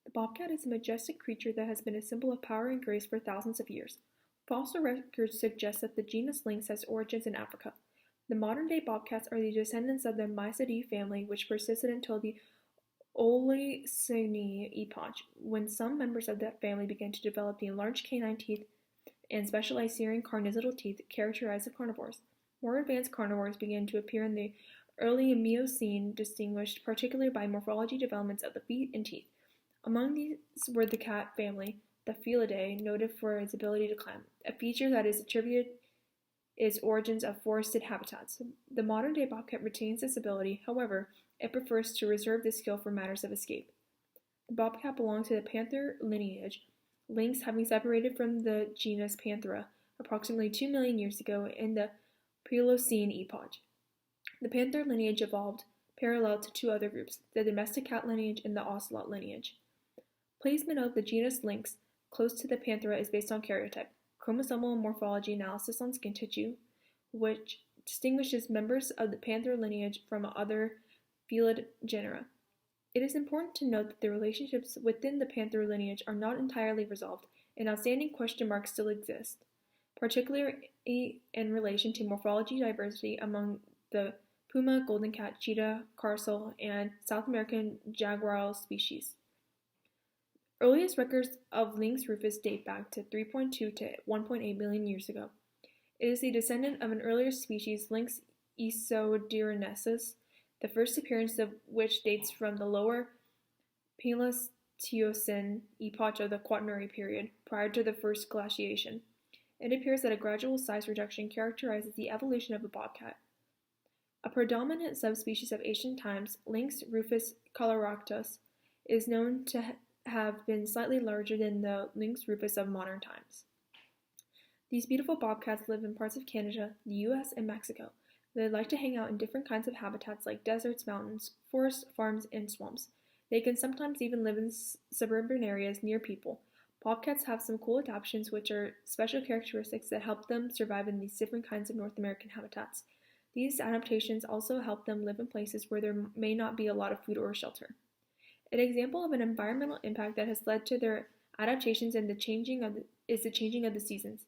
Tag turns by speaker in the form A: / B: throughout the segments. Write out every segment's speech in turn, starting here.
A: The bobcat is a majestic creature that has been a symbol of power and grace for thousands of years. Fossil records suggest that the genus Lynx has origins in Africa. The modern-day bobcats are the descendants of the Mysidae family, which persisted until the Oligocene epoch, when some members of that family began to develop the enlarged canine teeth and specialized serine carnassial teeth characterized of carnivores. More advanced carnivores began to appear in the early Miocene, distinguished particularly by morphology developments of the feet and teeth. Among these were the cat family, the Felidae, noted for its ability to climb, a feature that is attributed its origins of forested habitats. The modern-day bobcat retains this ability, however, it prefers to reserve this skill for matters of escape. The bobcat belongs to the panther lineage, lynx having separated from the genus Panthera approximately 2 million years ago in the Pliocene epoch. The panther lineage evolved parallel to two other groups, the domestic cat lineage and the ocelot lineage. Placement of the genus Lynx close to the Panthera is based on karyotype, chromosomal morphology analysis on skin tissue, which distinguishes members of the panther lineage from other felid genera. It is important to note that the relationships within the panther lineage are not entirely resolved, and outstanding question marks still exist, particularly in relation to morphology diversity among the puma, golden cat, cheetah, carcel, and South American jaguaral species. Earliest records of Lynx rufus date back to 3.2 to 1.8 million years ago. It is the descendant of an earlier species, Lynx isodionensis, the first appearance of which dates from the lower Pleistocene epoch of the Quaternary period, prior to the first glaciation. It appears that a gradual size reduction characterizes the evolution of a bobcat. A predominant subspecies of ancient times, Lynx rufus coloratus, is known to have been slightly larger than the Lynx rufus of modern times. These beautiful bobcats live in parts of Canada, the U.S., and Mexico. They like to hang out in different kinds of habitats like deserts, mountains, forests, farms, and swamps. They can sometimes even live in suburban areas near people. Bobcats have some cool adaptations, which are special characteristics that help them survive in these different kinds of North American habitats. These adaptations also help them live in places where there may not be a lot of food or shelter. An example of an environmental impact that has led to their adaptations is the changing of the seasons.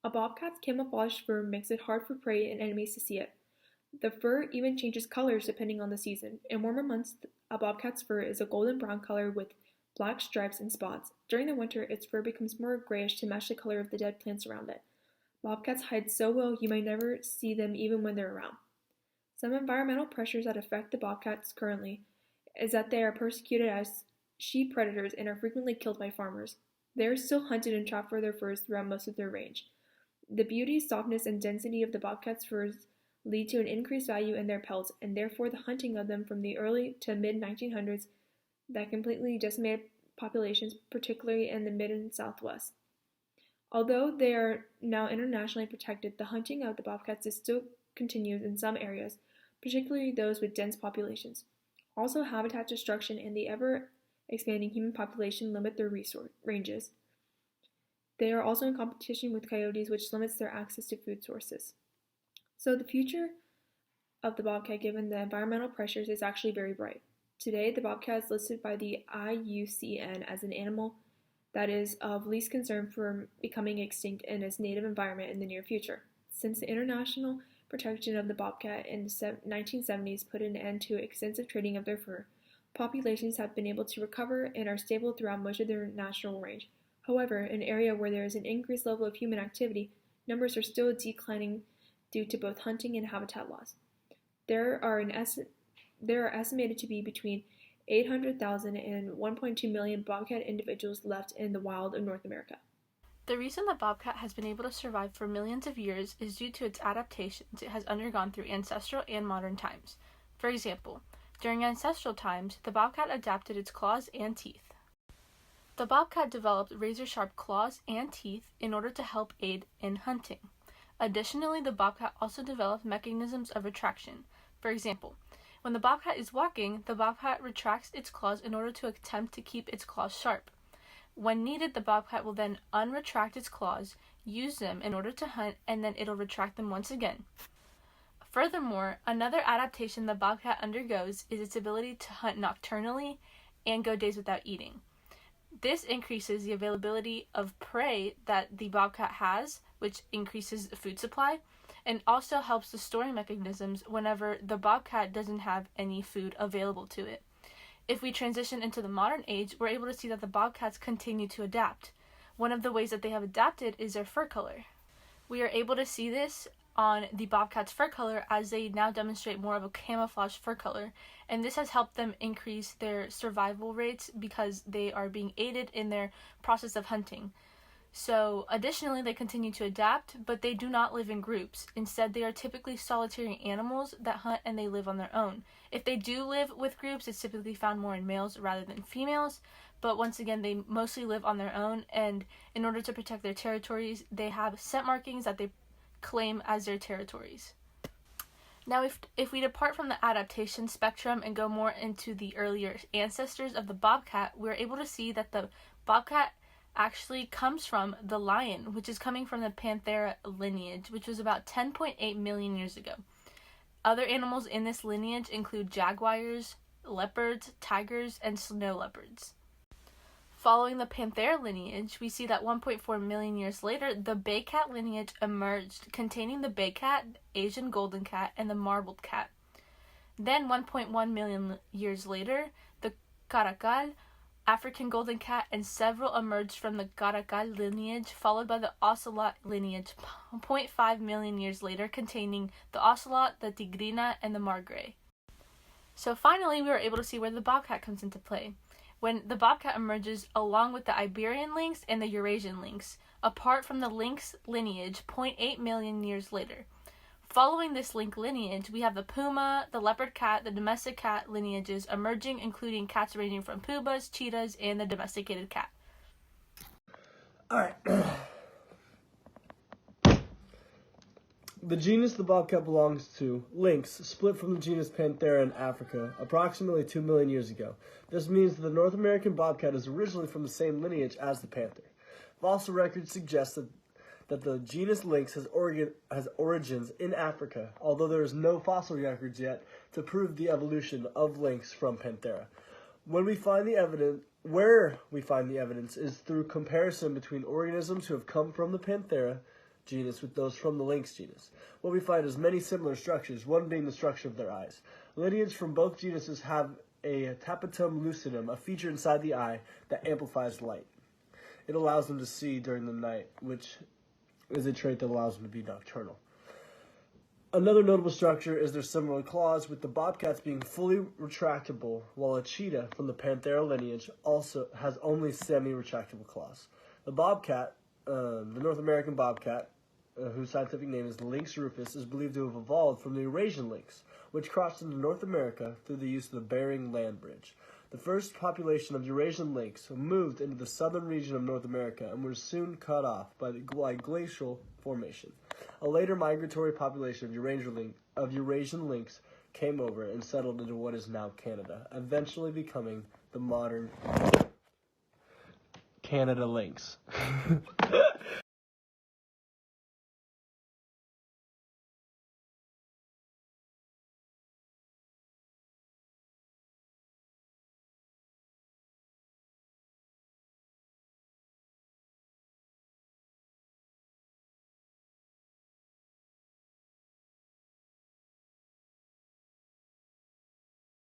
A: A bobcat's camouflage fur makes it hard for prey and enemies to see it. The fur even changes colors depending on the season. In warmer months, a bobcat's fur is a golden brown color with black stripes and spots. During the winter, its fur becomes more grayish to match the color of the dead plants around it. Bobcats hide so well you may never see them even when they're around. Some environmental pressures that affect the bobcats currently is that they are persecuted as sheep predators and are frequently killed by farmers. They are still hunted and trapped for their furs throughout most of their range. The beauty, softness, and density of the bobcat's furs lead to an increased value in their pelts, and therefore the hunting of them from the early to mid-1900s that completely decimated populations, particularly in the mid and southwest. Although they are now internationally protected, the hunting of the bobcats still continues in some areas, particularly those with dense populations. Also, habitat destruction and the ever-expanding human population limit their ranges. They are also in competition with coyotes, which limits their access to food sources. So the future of the bobcat, given the environmental pressures, is actually very bright. Today, the bobcat is listed by the IUCN as an animal that is of least concern for becoming extinct in its native environment in the near future. Since the international protection of the bobcat in the 1970s put an end to extensive trading of their fur, populations have been able to recover and are stable throughout much of their natural range. However, in an area where there is an increased level of human activity, numbers are still declining due to both hunting and habitat loss. There are estimated to be between 800,000 and 1.2 million bobcat individuals left in the wild of North America.
B: The reason the bobcat has been able to survive for millions of years is due to its adaptations it has undergone through ancestral and modern times. For example, during ancestral times, the bobcat adapted its claws and teeth. The bobcat developed razor-sharp claws and teeth in order to help aid in hunting. Additionally, the bobcat also developed mechanisms of retraction. For example, when the bobcat is walking, the bobcat retracts its claws in order to attempt to keep its claws sharp. When needed, the bobcat will then unretract its claws, use them in order to hunt, and then it'll retract them once again. Furthermore, another adaptation the bobcat undergoes is its ability to hunt nocturnally and go days without eating. This increases the availability of prey that the bobcat has, which increases the food supply, and also helps the storing mechanisms whenever the bobcat doesn't have any food available to it. If we transition into the modern age, we're able to see that the bobcats continue to adapt. One of the ways that they have adapted is their fur color. We are able to see this on the bobcat's fur color as they now demonstrate more of a camouflage fur color, and this has helped them increase their survival rates because they are being aided in their process of hunting. So, additionally, they continue to adapt, but they do not live in groups. Instead, they are typically solitary animals that hunt and they live on their own. If they do live with groups, it's typically found more in males rather than females, but once again, they mostly live on their own, and in order to protect their territories, they have scent markings that they claim as their territories. Now, if we depart from the adaptation spectrum and go more into the earlier ancestors of the bobcat, we're able to see that the bobcat actually comes from the lion, which is coming from the Panthera lineage, which was about 10.8 million years ago. Other animals in this lineage include jaguars, leopards, tigers, and snow leopards. Following the Panthera lineage, we see that 1.4 million years later, the bay cat lineage emerged, containing the bay cat, Asian golden cat, and the marbled cat. Then 1.1 million years later, the caracal, African golden cat, and several emerged from the caracal lineage, followed by the ocelot lineage 0.5 million years later, containing the ocelot, the tigrina, and the margray. So finally, we were able to see where the bobcat comes into play, when the bobcat emerges along with the Iberian lynx and the Eurasian lynx, apart from the lynx lineage 0.8 million years later. Following this lynx lineage, we have the puma, the leopard cat, the domestic cat lineages emerging, including cats ranging from pumas, cheetahs, and the domesticated cat.
C: Alright. The genus the bobcat belongs to, lynx, split from the genus Panthera in Africa approximately 2 million years ago. This means that the North American bobcat is originally from the same lineage as the panther. Fossil records suggest that the genus lynx has origins in Africa, although there is no fossil records yet to prove the evolution of lynx from Panthera. Where we find the evidence is through comparison between organisms who have come from the Panthera genus with those from the lynx genus. What we find is many similar structures, one being the structure of their eyes. Lineage from both genuses have a tapetum lucidum, a feature inside the eye that amplifies light. It allows them to see during the night, which is a trait that allows them to be nocturnal. Another notable structure is their similar claws, with the bobcats being fully retractable, while a cheetah from the Panthera lineage also has only semi-retractable claws. The bobcat, the North American bobcat, whose scientific name is Lynx rufus, is believed to have evolved from the Eurasian lynx, which crossed into North America through the use of the Bering Land Bridge. The first population of Eurasian lynx moved into the southern region of North America and were soon cut off by glacial formation. A later migratory population of Eurasian lynx came over and settled into what is now Canada, eventually becoming the modern Canada lynx.